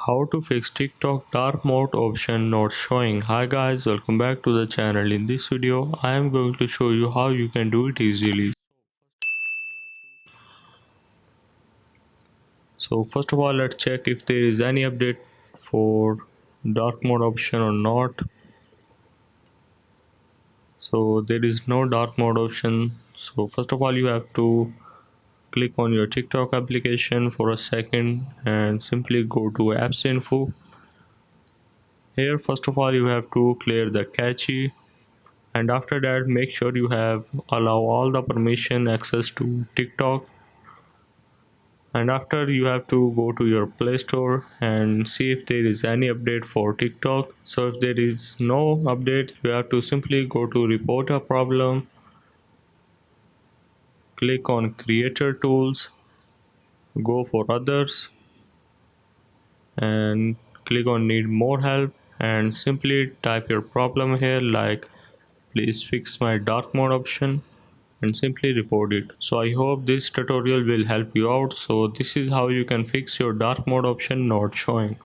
How to fix TikTok dark mode option not showing. Hi guys, welcome back to the channel. In this video I am going to show you how you can do it easily. So first of all, let's check if there is any update for dark mode option or not. So there is no dark mode option. So first of all, you have to click on your TikTok application for a second and simply go to apps info. Here first of all, you have to clear the cache, and after that make sure you have allow all the permission access to TikTok. And after, you have to go to your Play Store and see if there is any update for TikTok. So if there is no update, you have to simply go to report a problem, click on creator tools, go for others, and click on need more help, and simply type your problem here like please fix my dark mode option, and simply report it. So I hope this tutorial will help you out. So this is how you can fix your dark mode option not showing.